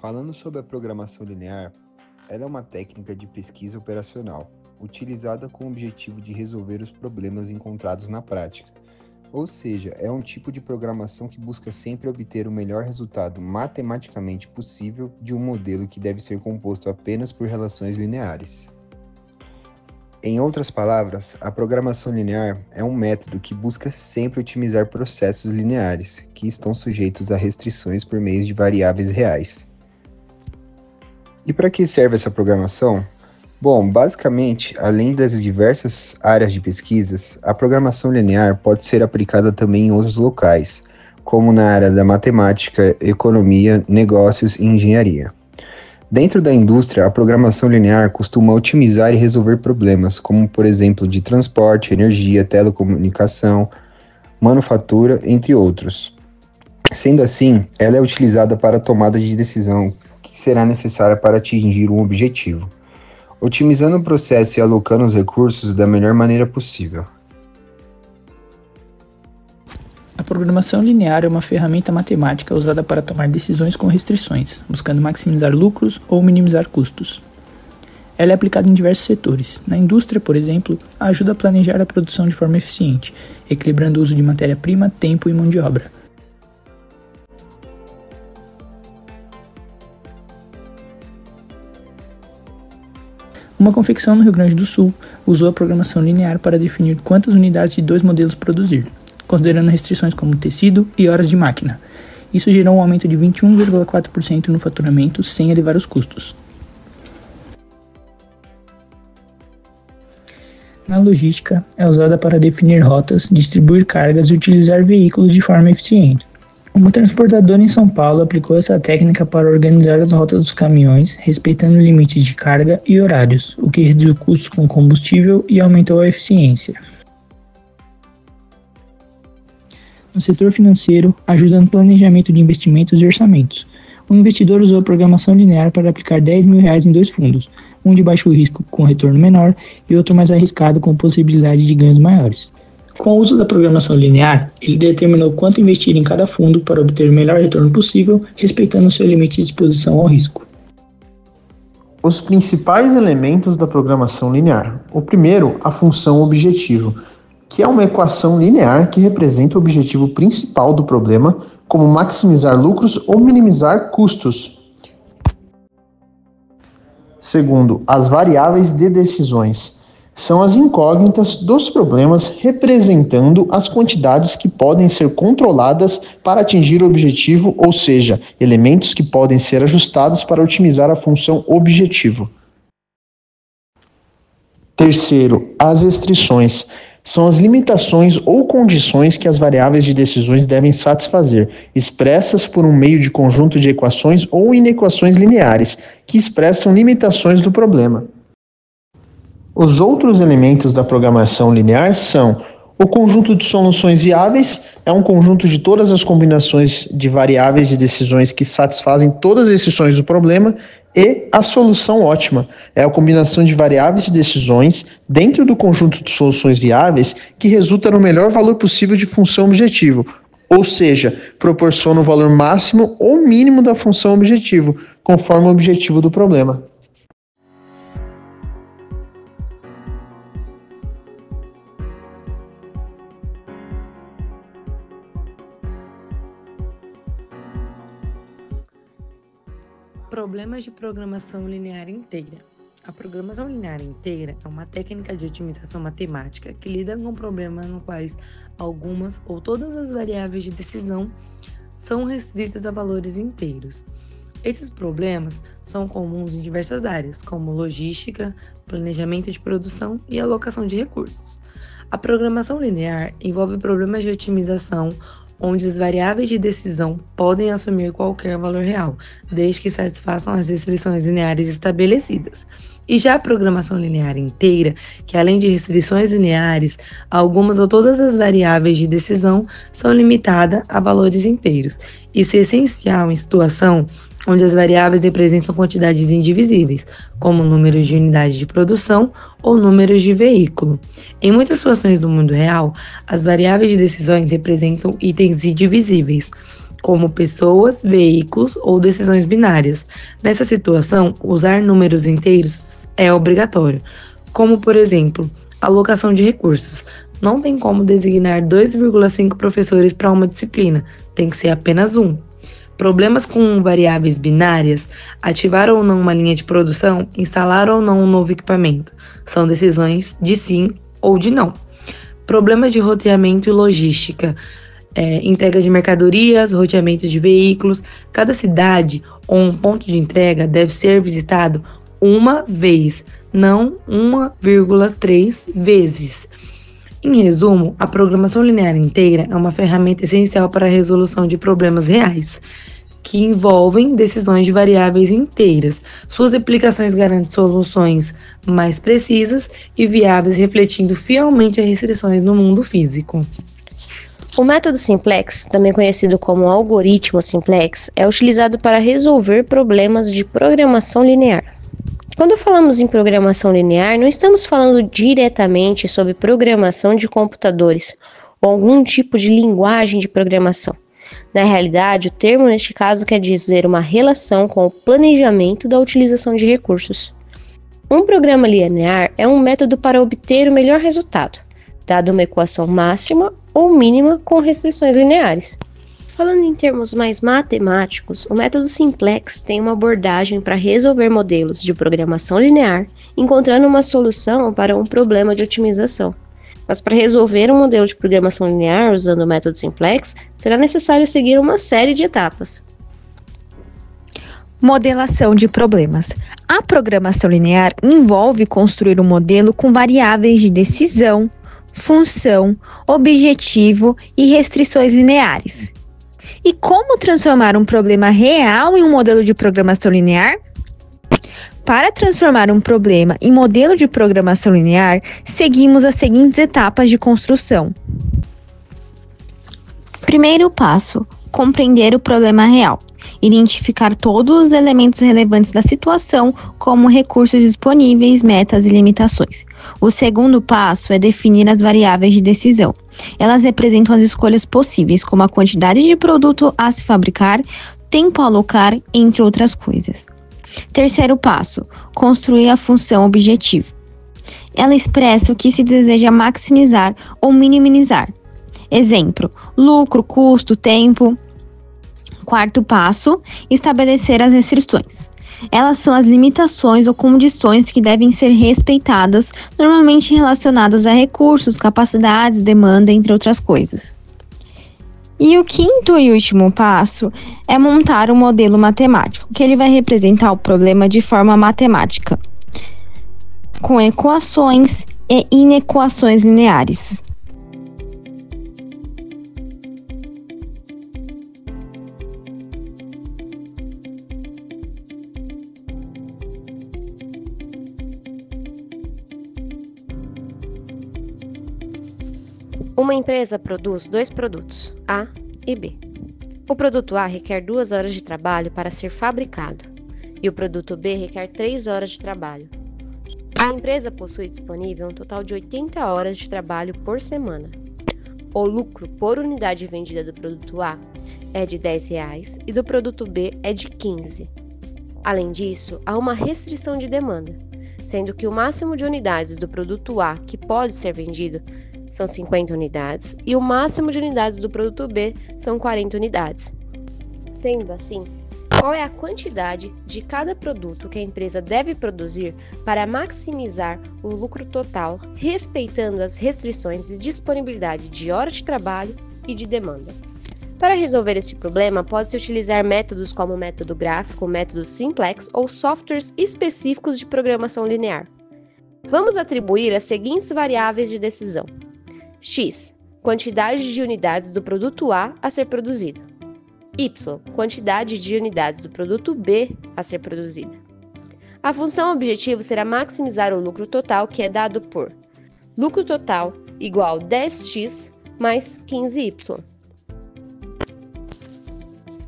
Falando sobre a programação linear, ela é uma técnica de pesquisa operacional, utilizada com o objetivo de resolver os problemas encontrados na prática. Ou seja, é um tipo de programação que busca sempre obter o melhor resultado matematicamente possível de um modelo que deve ser composto apenas por relações lineares. Em outras palavras, a programação linear é um método que busca sempre otimizar processos lineares, que estão sujeitos a restrições por meio de variáveis reais. E para que serve essa programação? Bom, basicamente, além das diversas áreas de pesquisas, a programação linear pode ser aplicada também em outros locais, como na área da matemática, economia, negócios e engenharia. Dentro da indústria, a programação linear costuma otimizar e resolver problemas, como por exemplo de transporte, energia, telecomunicação, manufatura, entre outros. Sendo assim, ela é utilizada para a tomada de decisão que será necessária para atingir um objetivo, otimizando o processo e alocando os recursos da melhor maneira possível. A programação linear é uma ferramenta matemática usada para tomar decisões com restrições, buscando maximizar lucros ou minimizar custos. Ela é aplicada em diversos setores. Na indústria, por exemplo, ajuda a planejar a produção de forma eficiente, equilibrando o uso de matéria-prima, tempo e mão de obra. Uma confecção no Rio Grande do Sul usou a programação linear para definir quantas unidades de 2 modelos produzir, considerando restrições como tecido e horas de máquina. Isso gerou um aumento de 21,4% no faturamento sem elevar os custos. Na logística, é usada para definir rotas, distribuir cargas e utilizar veículos de forma eficiente. Uma transportadora em São Paulo aplicou essa técnica para organizar as rotas dos caminhões, respeitando limites de carga e horários, o que reduziu custos com combustível e aumentou a eficiência. No setor financeiro, ajuda no planejamento de investimentos e orçamentos. Um investidor usou a programação linear para aplicar R$10 mil em 2 fundos, um de baixo risco com retorno menor e outro mais arriscado com possibilidade de ganhos maiores. Com o uso da programação linear, ele determinou quanto investir em cada fundo para obter o melhor retorno possível, respeitando o seu limite de exposição ao risco. Os principais elementos da programação linear. O primeiro, a função objetivo, que é uma equação linear que representa o objetivo principal do problema, como maximizar lucros ou minimizar custos. Segundo, as variáveis de decisões. São as incógnitas dos problemas representando as quantidades que podem ser controladas para atingir o objetivo, ou seja, elementos que podem ser ajustados para otimizar a função objetivo. Terceiro, as restrições. São as limitações ou condições que as variáveis de decisões devem satisfazer, expressas por um meio de conjunto de equações ou inequações lineares, que expressam limitações do problema. Os outros elementos da programação linear são o conjunto de soluções viáveis, é um conjunto de todas as combinações de variáveis de decisões que satisfazem todas as restrições do problema, e a solução ótima, é a combinação de variáveis de decisões dentro do conjunto de soluções viáveis que resulta no melhor valor possível de função objetivo, ou seja, proporciona o valor máximo ou mínimo da função objetivo, conforme o objetivo do problema. Problemas de programação linear inteira. A programação linear inteira é uma técnica de otimização matemática que lida com problemas no quais algumas ou todas as variáveis de decisão são restritas a valores inteiros. Esses problemas são comuns em diversas áreas, como logística, planejamento de produção e alocação de recursos. A programação linear envolve problemas de otimização onde as variáveis de decisão podem assumir qualquer valor real, desde que satisfaçam as restrições lineares estabelecidas. E já a programação linear inteira, que além de restrições lineares, algumas ou todas as variáveis de decisão são limitadas a valores inteiros. Isso é essencial em situação onde as variáveis representam quantidades indivisíveis, como números de unidades de produção ou números de veículo. Em muitas situações do mundo real, as variáveis de decisões representam itens indivisíveis, como pessoas, veículos ou decisões binárias. Nessa situação, usar números inteiros é obrigatório, como, por exemplo, alocação de recursos. Não tem como designar 2,5 professores para uma disciplina, tem que ser apenas um. Problemas com variáveis binárias, ativar ou não uma linha de produção, instalar ou não um novo equipamento. São decisões de sim ou de não. Problemas de roteamento e logística, entrega de mercadorias, roteamento de veículos. Cada cidade ou um ponto de entrega deve ser visitado uma vez, não 1,3 vezes. Em resumo, a programação linear inteira é uma ferramenta essencial para a resolução de problemas reais, que envolvem decisões de variáveis inteiras. Suas aplicações garantem soluções mais precisas e viáveis, refletindo fielmente as restrições no mundo físico. O método simplex, também conhecido como algoritmo simplex, é utilizado para resolver problemas de programação linear. Quando falamos em programação linear, não estamos falando diretamente sobre programação de computadores ou algum tipo de linguagem de programação. Na realidade, o termo neste caso quer dizer uma relação com o planejamento da utilização de recursos. Um programa linear é um método para obter o melhor resultado, dado uma equação máxima ou mínima com restrições lineares. Falando em termos mais matemáticos, o método simplex tem uma abordagem para resolver modelos de programação linear, encontrando uma solução para um problema de otimização. Mas para resolver um modelo de programação linear usando o método simplex, será necessário seguir uma série de etapas. Modelação de problemas. A programação linear envolve construir um modelo com variáveis de decisão, função, objetivo e restrições lineares. E como transformar um problema real em um modelo de programação linear? Para transformar um problema em modelo de programação linear, seguimos as seguintes etapas de construção. Primeiro passo: compreender o problema real. Identificar todos os elementos relevantes da situação, como recursos disponíveis, metas e limitações. O segundo passo é definir as variáveis de decisão. Elas representam as escolhas possíveis, como a quantidade de produto a se fabricar, tempo a alocar, entre outras coisas. Terceiro passo: construir a função objetivo. Ela expressa o que se deseja maximizar ou minimizar. Exemplo: lucro, custo, tempo. Quarto passo: estabelecer as restrições. Elas são as limitações ou condições que devem ser respeitadas, normalmente relacionadas a recursos, capacidades, demanda, entre outras coisas. E o quinto e último passo é montar um modelo matemático, que ele vai representar o problema de forma matemática, com equações e inequações lineares. Uma empresa produz dois produtos, A e B. O produto A requer 2 horas de trabalho para ser fabricado e o produto B requer 3 horas de trabalho. A empresa possui disponível um total de 80 horas de trabalho por semana. O lucro por unidade vendida do produto A é de R$10 e do produto B é de 15. Além disso, há uma restrição de demanda, sendo que o máximo de unidades do produto A que pode ser vendido são 50 unidades e o máximo de unidades do produto B são 40 unidades. Sendo assim, qual é a quantidade de cada produto que a empresa deve produzir para maximizar o lucro total, respeitando as restrições de disponibilidade de hora de trabalho e de demanda? Para resolver este problema, pode-se utilizar métodos como o método gráfico, o método simplex ou softwares específicos de programação linear. Vamos atribuir as seguintes variáveis de decisão: X, quantidade de unidades do produto A ser produzido. Y, quantidade de unidades do produto B a ser produzida. A função objetivo será maximizar o lucro total, que é dado por lucro total igual 10x mais 15y.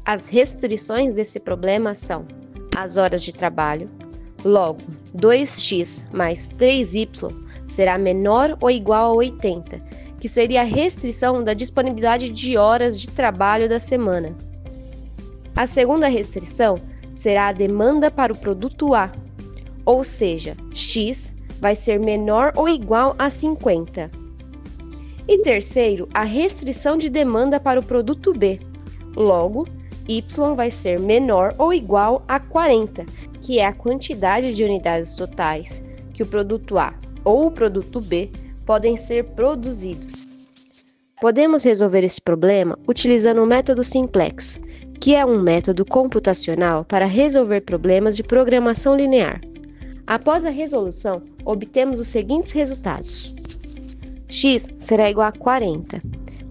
As restrições desse problema são as horas de trabalho, logo 2x mais 3y será menor ou igual a 80, que seria a restrição da disponibilidade de horas de trabalho da semana. A segunda restrição será a demanda para o produto A, ou seja, X vai ser menor ou igual a 50. E terceiro, a restrição de demanda para o produto B. Logo, Y vai ser menor ou igual a 40, que é a quantidade de unidades totais que o produto A ou o produto B podem ser produzidos. Podemos resolver esse problema utilizando o método simplex, que é um método computacional para resolver problemas de programação linear. Após a resolução, obtemos os seguintes resultados. X será igual a 40,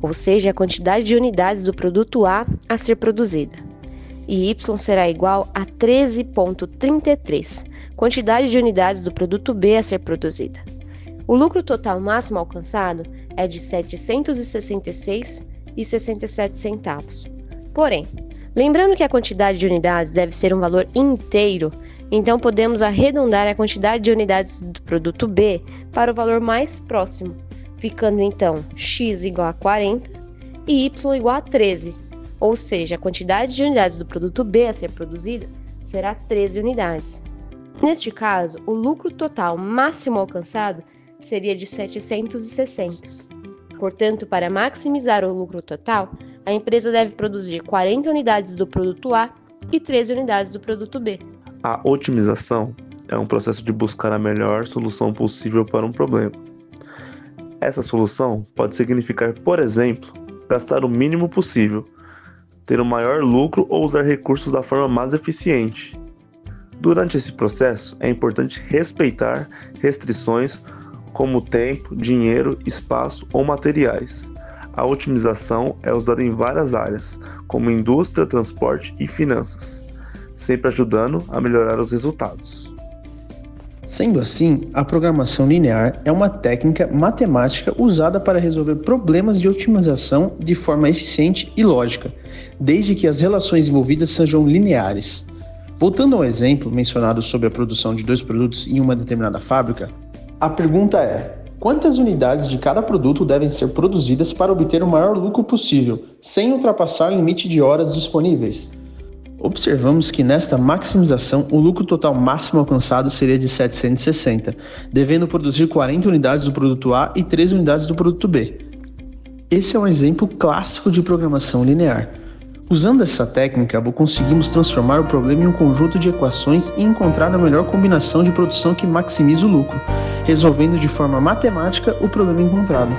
ou seja, a quantidade de unidades do produto A ser produzida. E Y será igual a 13,33, quantidade de unidades do produto B a ser produzida. O lucro total máximo alcançado é de R$ 766,67. Porém, lembrando que a quantidade de unidades deve ser um valor inteiro, então podemos arredondar a quantidade de unidades do produto B para o valor mais próximo, ficando então X igual a 40 e Y igual a 13, ou seja, a quantidade de unidades do produto B a ser produzida será 13 unidades. Neste caso, o lucro total máximo alcançado seria de 760. Portanto, para maximizar o lucro total, a empresa deve produzir 40 unidades do produto A e 13 unidades do produto B. A otimização é um processo de buscar a melhor solução possível para um problema. Essa solução pode significar, por exemplo, gastar o mínimo possível, ter o maior lucro ou usar recursos da forma mais eficiente. Durante esse processo, é importante respeitar restrições como tempo, dinheiro, espaço ou materiais. A otimização é usada em várias áreas, como indústria, transporte e finanças, sempre ajudando a melhorar os resultados. Sendo assim, a programação linear é uma técnica matemática usada para resolver problemas de otimização de forma eficiente e lógica, desde que as relações envolvidas sejam lineares. Voltando ao exemplo mencionado sobre a produção de 2 produtos em uma determinada fábrica, a pergunta é: quantas unidades de cada produto devem ser produzidas para obter o maior lucro possível, sem ultrapassar o limite de horas disponíveis? Observamos que nesta maximização o lucro total máximo alcançado seria de 760, devendo produzir 40 unidades do produto A e 13 unidades do produto B. Esse é um exemplo clássico de programação linear. Usando essa técnica, conseguimos transformar o problema em um conjunto de equações e encontrar a melhor combinação de produção que maximize o lucro, resolvendo de forma matemática o problema encontrado.